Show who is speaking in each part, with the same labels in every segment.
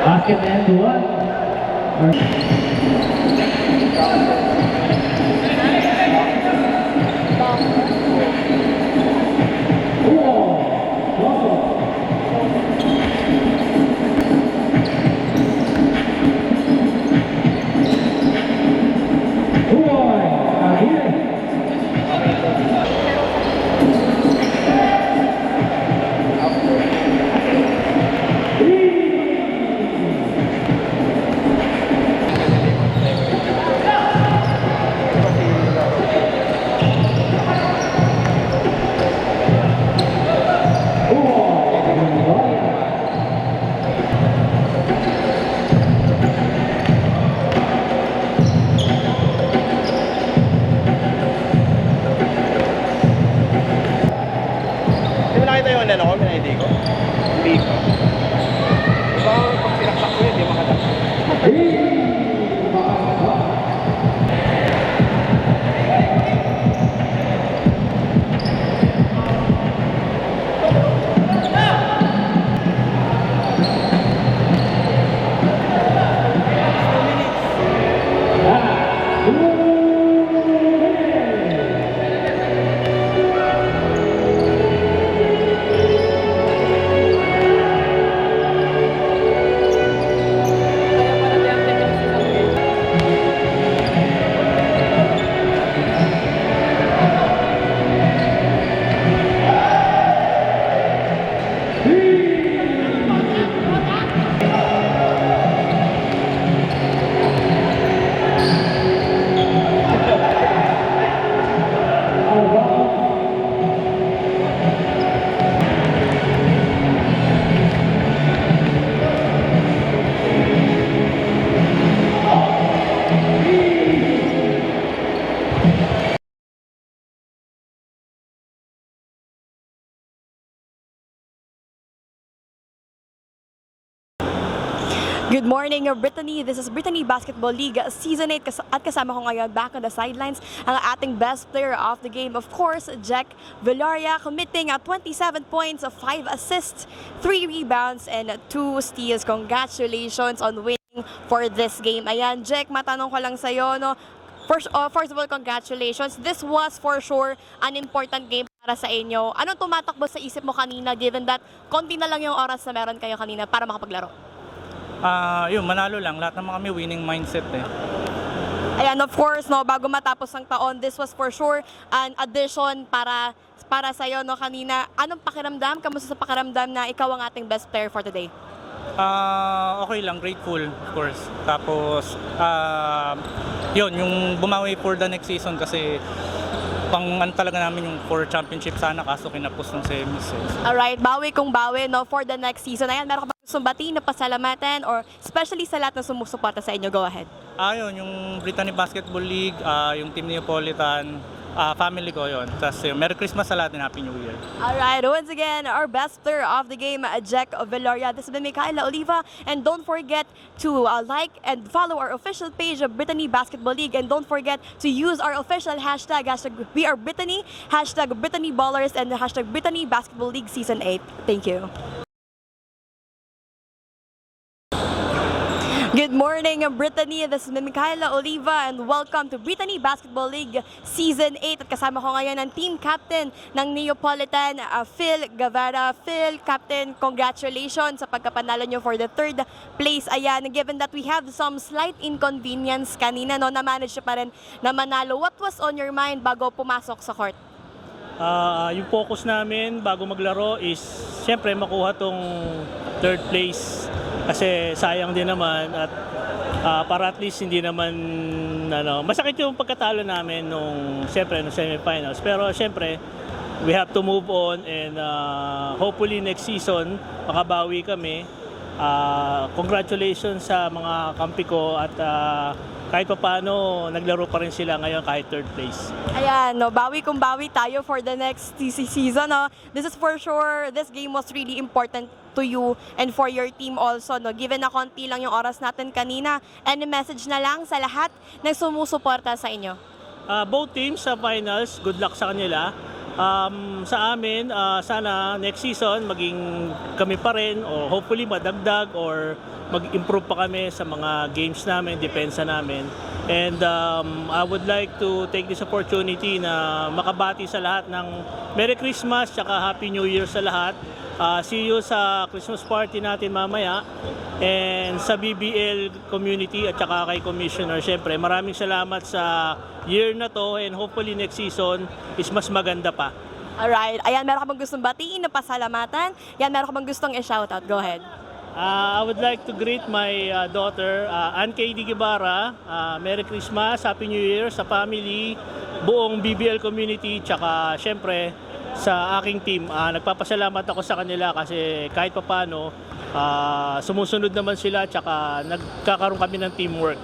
Speaker 1: Basket and one.
Speaker 2: Hindi mo nakita yung ano ko, pinahindi ko? Hindi ko. Diba, pag pinakpak ko yun, di makadap.
Speaker 3: Good morning, Brittany. This is Brittany Basketball League Season 8 at kasama ko ngayon back on the sidelines ang ating best player of the game, of course, Jack Villaria, committing 27 points, 5 assists, 3 rebounds, and 2 steals. Congratulations on winning for this game. Ayan, Jack, matanong ko lang sa'yo, no? First of all, congratulations. This was for sure an important game para sa inyo. Anong tumatakbo sa isip mo kanina given that konti na lang yung oras na meron kayo kanina para makapaglaro?
Speaker 4: Yun, manalo lang. Lahat naman kami winning mindset eh.
Speaker 3: Ayan, of course, no, bago matapos ang taon, this was for sure an addition para sa'yo, no, kanina. Anong pakiramdam? Kamusta sa pakiramdam na ikaw ang ating best player for today?
Speaker 4: Okay lang, grateful, of course. Tapos, yun, yung bumawi for the next season kasi ano talaga namin yung for championship sana kaso kinapos ng semis.
Speaker 3: Alright, bawi kung bawi, no, for the next season. Ayan, meron ka ba gustong batiin na pasalamatan or especially sa lahat na sumusuporta sa inyo? Go ahead.
Speaker 4: Yun, yung Brittany Basketball League, yung Team Neapolitan, family ko yun. Tapos Merry Christmas sa lahat and Happy New Year.
Speaker 3: Alright, once again, our best player of the game, Jack Villaria. This has been Micaela Oliva. And don't forget to like and follow our official page of Brittany Basketball League. And don't forget to use our official hashtag We Are Brittany, hashtag Brittany Ballers, and hashtag Brittany Basketball League Season 8. Thank you. Good morning, Brittany. This is Micaela Oliva and welcome to Brittany Basketball League Season 8. At kasama ko ngayon ang team captain ng Neapolitan, Phil Guevara. Phil, captain, congratulations sa pagkapanalo nyo for the 3rd place. Ayan, given that we have some slight inconvenience kanina, no, na-manage pa rin na manalo. What was on your mind bago pumasok sa court?
Speaker 5: Yung focus namin bago maglaro is siyempre makuha tong 3rd place kasi sayang din naman at para at least hindi naman masakit yung pagkatalo namin nung siyempre no semifinals, pero siyempre we have to move on and hopefully next season makabawi kami. Congratulations sa mga kampi ko at kahit pa paano naglaro pa rin sila ngayon kahit 3rd place.
Speaker 3: Ayan, no, bawi kung bawi tayo for the next season. No? This is for sure, this game was really important to you and for your team also. No? Given na konti lang yung oras natin kanina, any message na lang sa lahat na sumusuporta sa inyo?
Speaker 5: Both teams sa finals, good luck sa kanila. Sa amin, sana next season maging kami pa rin o hopefully madagdag or mag-improve pa kami sa mga games namin, depensa namin. And I would like to take this opportunity na makabati sa lahat ng Merry Christmas tsaka Happy New Year sa lahat. See you sa Christmas party natin mamaya and sa BBL community at saka kay Commissioner. Siyempre, maraming salamat sa year na to and hopefully next season is mas maganda pa.
Speaker 3: Alright, ayan, meron ka bang gustong batiin na pasalamatan? Yan, meron ka bang gustong i-shoutout? Go ahead.
Speaker 5: I would like to greet my daughter, Ann Katie Guevara. Merry Christmas, Happy New Year sa family, buong BBL community, tsaka syempre sa aking team. Nagpapasalamat ako sa kanila kasi kahit papano, sumusunod naman sila, tsaka nagkakaroon kami ng teamwork.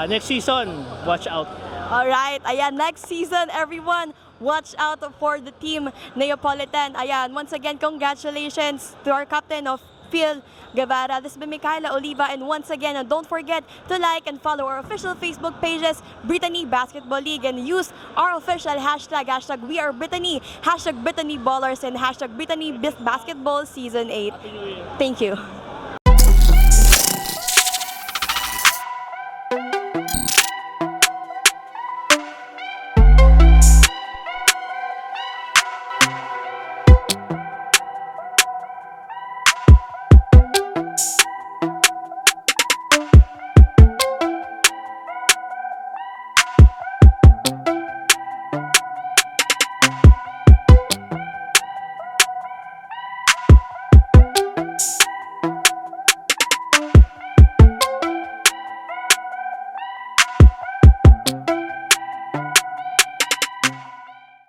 Speaker 5: Next season, watch out.
Speaker 3: Alright, ayan, next season, everyone, watch out for the team Neapolitan. Ayan, once again, congratulations to our captain of Phil Guevara. This has been Micaela Oliva, and once again, don't forget to like and follow our official Facebook pages, Brittany Basketball League, and use our official hashtag We Are Brittany, hashtag Brittany Ballers, and hashtag Brittany Basketball Season 8. Thank you.